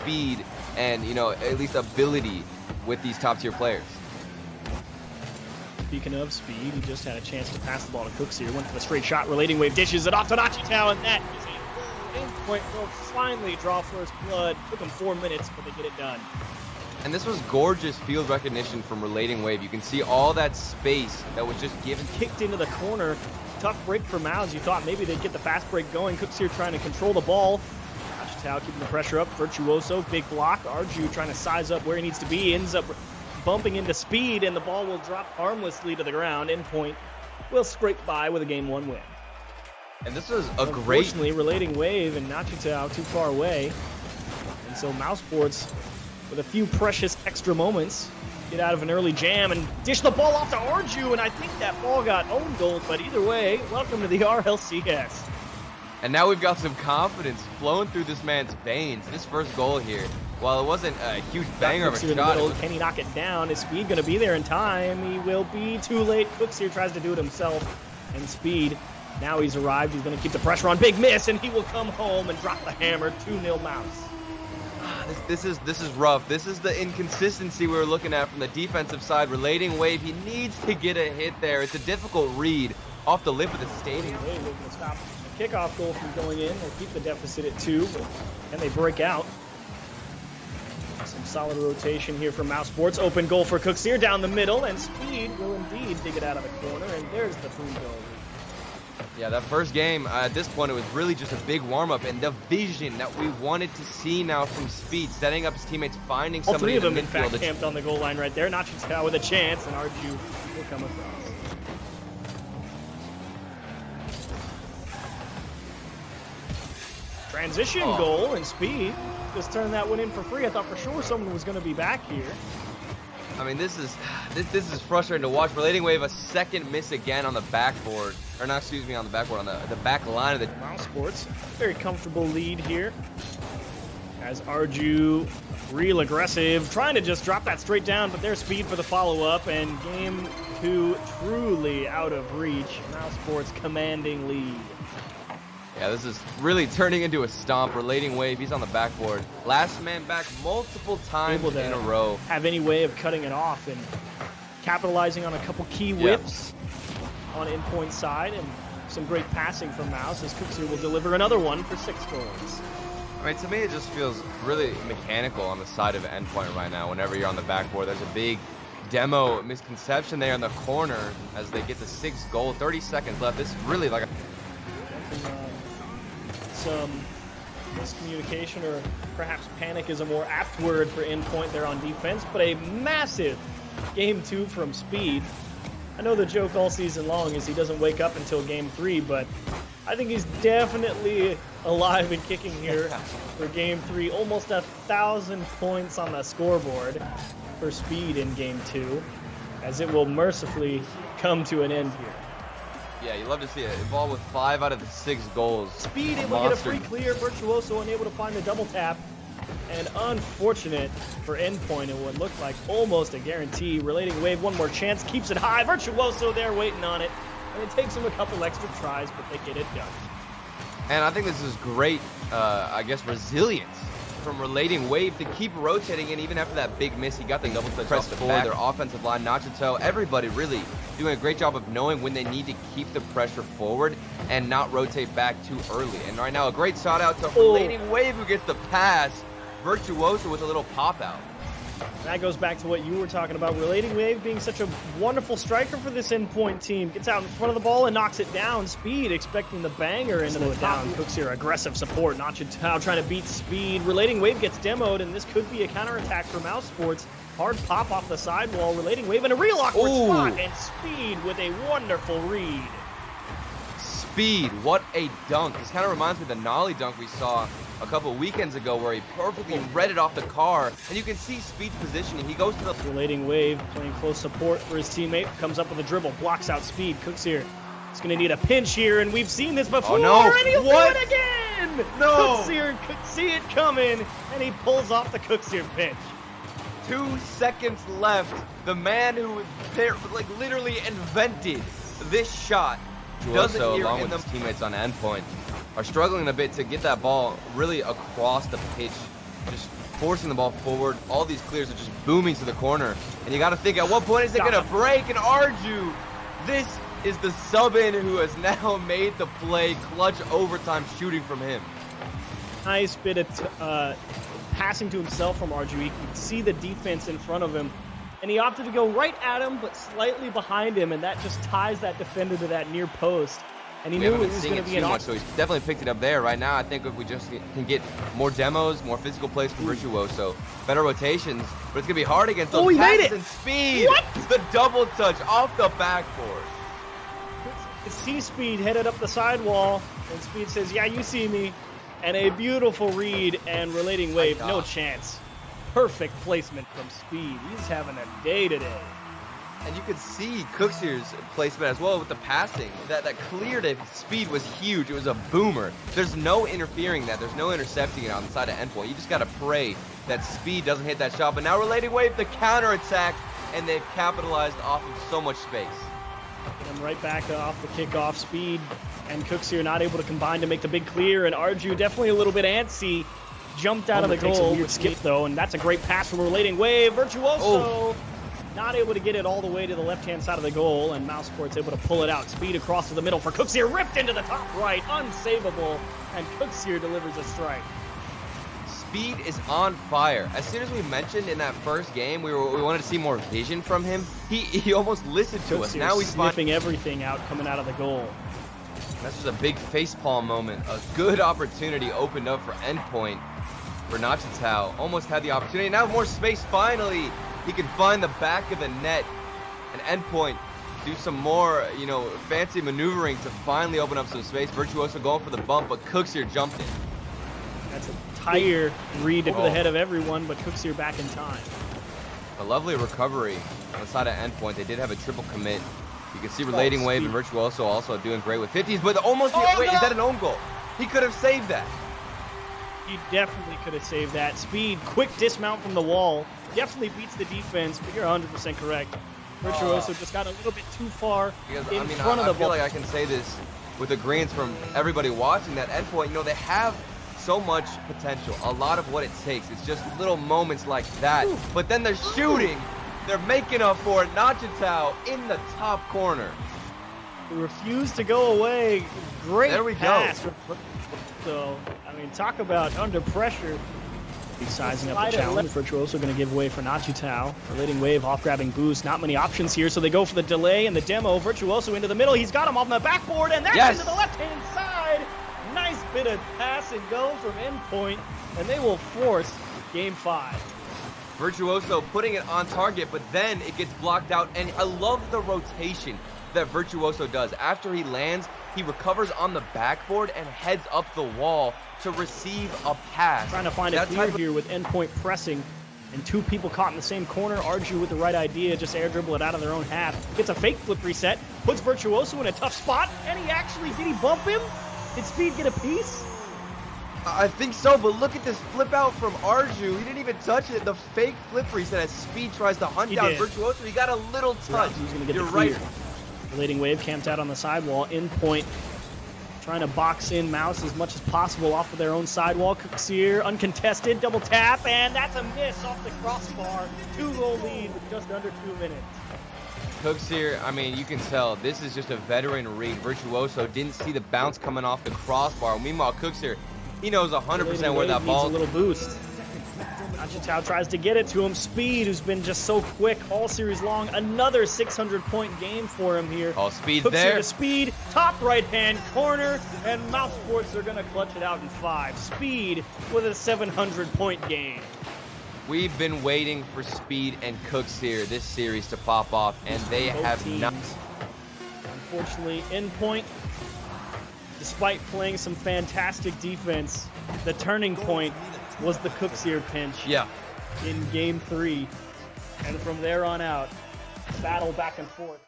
speed and, you know, at least ability with these top tier players. Speaking of speed, he just had a chance to pass the ball to Cooks here. Went for the straight shot. Relating Wave dishes it off to Nachitow, and that is a Endpoint will finally draw first blood. Took them 4 minutes, but they get it done. And this was gorgeous field recognition from Relating Wave. You can see all that space that was just given. Kicked into the corner. Tough break for Mouz. You thought maybe they'd get the fast break going. Cooks here trying to control the ball. Nachitow keeping the pressure up. Virtuoso, big block. Arju trying to size up where he needs to be. Ends up bumping into speed, and the ball will drop harmlessly to the ground. Endpoint will scrape by with a Game 1 win. And this was a great... Unfortunately, Relating Wave and Nachitow too far away. And so Mousesports, with a few precious extra moments, get out of an early jam and dish the ball off to Arju, and I think that ball got own goal, but either way, welcome to the RLCS. And now we've got some confidence flowing through this man's veins. This first goal here, while it wasn't a huge banger of a shot. Can he knock it down? Is Speed going to be there in time? He will be too late. Cooks here tries to do it himself. And Speed, now he's arrived. He's going to keep the pressure on. Big miss, and he will come home and drop the hammer. 2-0 Mouz. This is rough. This is the inconsistency we were looking at from the defensive side. Relating Wave, he needs to get a hit there. It's a difficult read off the lip of the stadium. Wave will stop the kickoff goal from going in. They'll keep the deficit at 2, and they break out. Some solid rotation here from Mousesports. Open goal for Cooks here down the middle, and Speed will indeed dig it out of the corner, and there's the 3-goal. Yeah, that first game, at this point, it was really just a big warm-up, and the vision that we wanted to see now from Speed, setting up his teammates, finding somebody. All three of them, in in fact, camped on the goal line right there. Nachitow with a chance, and Arju will come across. Transition goal, and Speed just turned that one in for free. I thought for sure someone was going to be back here. I mean, this is frustrating to watch. Relating Wave, a second miss again on the backboard, or not, excuse me, on the backboard, on the back line of the Mousesports. Very comfortable lead here. As Arju, real aggressive, trying to just drop that straight down, but there's Speed for the follow-up, and Game 2 truly out of reach. Mousesports commanding lead. Yeah, this is really turning into a stomp. Relating Wave, he's on the backboard. Last man back multiple times in a row. Have any way of cutting it off and capitalizing on a couple key whips on Endpoint side, and some great passing from Mouz as Cooks here will deliver another one for 6 goals. I mean, to me, it just feels really mechanical on the side of Endpoint right now. Whenever you're on the backboard, there's a big demo misconception there in the corner as they get the 6th goal. 30 seconds left. This is really like a... Some miscommunication, or perhaps panic is a more apt word for Endpoint there on defense, but a massive Game 2 from Speed. I know the joke all season long is he doesn't wake up until Game 3, but I think he's definitely alive and kicking here for Game 3. Almost 1,000 points on the scoreboard for Speed in Game 2, as it will mercifully come to an end here. Yeah, you love to see it. Involved with 5 out of the 6 goals. Speed able to get a free clear. Virtuoso unable to find the double tap. And unfortunate for Endpoint, and what looked like almost a guarantee. Relating Wave, one more chance, keeps it high. Virtuoso there waiting on it. And it takes him a couple extra tries, but they get it done. And I think this is great, I guess, resilience from Relating Wave to keep rotating in even after that big miss. He got the double press for their offensive line. Nachitow, everybody really doing a great job of knowing when they need to keep the pressure forward and not rotate back too early. And right now, a great shout out to Relating Wave, who gets the pass. Virtuoso with a little pop out. That goes back to what you were talking about. Relating Wave being such a wonderful striker for this Endpoint team. Gets out in front of the ball and knocks it down. Speed expecting the banger into the top. Cooks here, aggressive support. Nachitow trying to beat Speed. Relating Wave gets demoed, and this could be a counterattack for Mousesports. Hard pop off the sidewall. Relating Wave in a real awkward spot, and Speed with a wonderful read. Speed, what a dunk. This kind of reminds me of the nollie dunk we saw a couple weekends ago where he perfectly read it off the car, and you can see Speed's positioning. He goes to the... Relating Wave playing close support for his teammate. Comes up with a dribble, blocks out Speed. Cooks here. He's going to need a pinch here, and we've seen this before, and he'll do it again! No! Cooks here could see it coming, and he pulls off the Cooks here pinch. 2 seconds left. The man who like literally invented this shot doesn't hear along with his teammates on Endpoint are struggling a bit to get that ball really across the pitch just forcing the ball forward. All these clears are just booming to the corner. And you got to think, at what point is it going to break? And Arju, this is the sub-in who has now made the play. Clutch overtime shooting from him. Nice bit of passing to himself from Arju. He could see the defense in front of him, and he opted to go right at him, but slightly behind him, and that just ties that defender to that near post. And he knew it was going to be an option. So he's definitely picked it up there. Right now, I think if we just can get more demos, more physical plays from Virtuoso, better rotations, but it's going to be hard against those passes and speed. What? The double touch off the backboard. It's T-Speed headed up the sidewall, and Speed says, yeah, you see me. And a beautiful read and relating wave, no chance. Perfect placement from Speed. He's having a day today. And you can see Cooksier's placement as well with the passing. That clear to Speed was huge. It was a boomer. There's no interfering that. There's no intercepting it on the side of Endpoint. You just got to pray that Speed doesn't hit that shot. But now relating wave, the counter attack, and they've capitalized off of so much space. And right back off the kickoff. Speed and Cooksier not able to combine to make the big clear, and Arju definitely a little bit antsy. Jumped out of the goal with skip though, and that's a great pass from a relating wave. Virtuoso not able to get it all the way to the left-hand side of the goal, and Mousesports able to pull it out. Speed across to the middle for Cooksier, ripped into the top right, unsavable, and Cooksier delivers a strike. Speed is on fire. As soon as we mentioned in that first game, we wanted to see more vision from him. He almost listened to us. Now he's sniffing everything out coming out of the goal. That's just a big facepalm moment. A good opportunity opened up for Endpoint. For Nachitao, almost had the opportunity. Now more space finally. He can find the back of the net. And Endpoint do some more, fancy maneuvering to finally open up some space. Virtuoso going for the bump, but Cooksier jumped in. That's a tire read over the head of everyone, but Cooksier back in time. A lovely recovery on the side of Endpoint. They did have a triple commit. You can see relating wave and Virtuoso also doing great with 50s, but almost wait, is that an own goal? He could have saved that. He definitely could have saved that. Speed, quick dismount from the wall. Definitely beats the defense, but you're 100% correct. Virtuoso just got a little bit too far in front of the ball. I feel like I can say this with agreements from everybody watching that Endpoint, they have so much potential, a lot of what it takes. It's just little moments like that. But then they're shooting. They're making up for it. Nachitao in the top corner. He refused to go away. Great pass. Go. So, talk about under pressure. He's sizing up the challenge. Virtuoso going to give way for Nachitao. Relating wave, off-grabbing boost. Not many options here, so they go for the delay and the demo. Virtuoso into the middle. He's got him on the backboard, and that's into the left-hand side. Nice bit of pass and go from Endpoint, and they will force Game 5. Virtuoso putting it on target, but then it gets blocked out, and I love the rotation that Virtuoso does. After he lands, he recovers on the backboard and heads up the wall to receive a pass. Trying to find a clear here with Endpoint pressing, and two people caught in the same corner. Arju with the right idea, just air dribble it out of their own half. Gets a fake flip reset, puts Virtuoso in a tough spot, and did he bump him? Did Speed get a piece? I think so, but look at this flip out from Arju. He didn't even touch it. The fake flip reset as Speed tries to hunt down Virtuoso. He got a little touch. He's going to get the clear. Relating wave camped out on the sidewall. Endpoint trying to box in Mouz as much as possible off of their own sidewall. Cooksier uncontested, double tap, and that's a miss off the crossbar. 2-goal lead with just under 2 minutes. Cooksier, you can tell this is just a veteran read. Virtuoso didn't see the bounce coming off the crossbar. Meanwhile, Cooksier, he knows 100% where that ball needs a little boost. Nachitao tries to get it to him. Speed, who's been just so quick all series long. Another 600-point game for him here. Speed's there. To Speed, top right-hand corner, and Mousesports are going to clutch it out in 5. Speed with a 700-point game. We've been waiting for Speed and Cooksier this series to pop off, and they have not. Unfortunately, Endpoint, despite playing some fantastic defense, the turning point was the Cooksier pinch in Game 3. And from there on out, battle back and forth.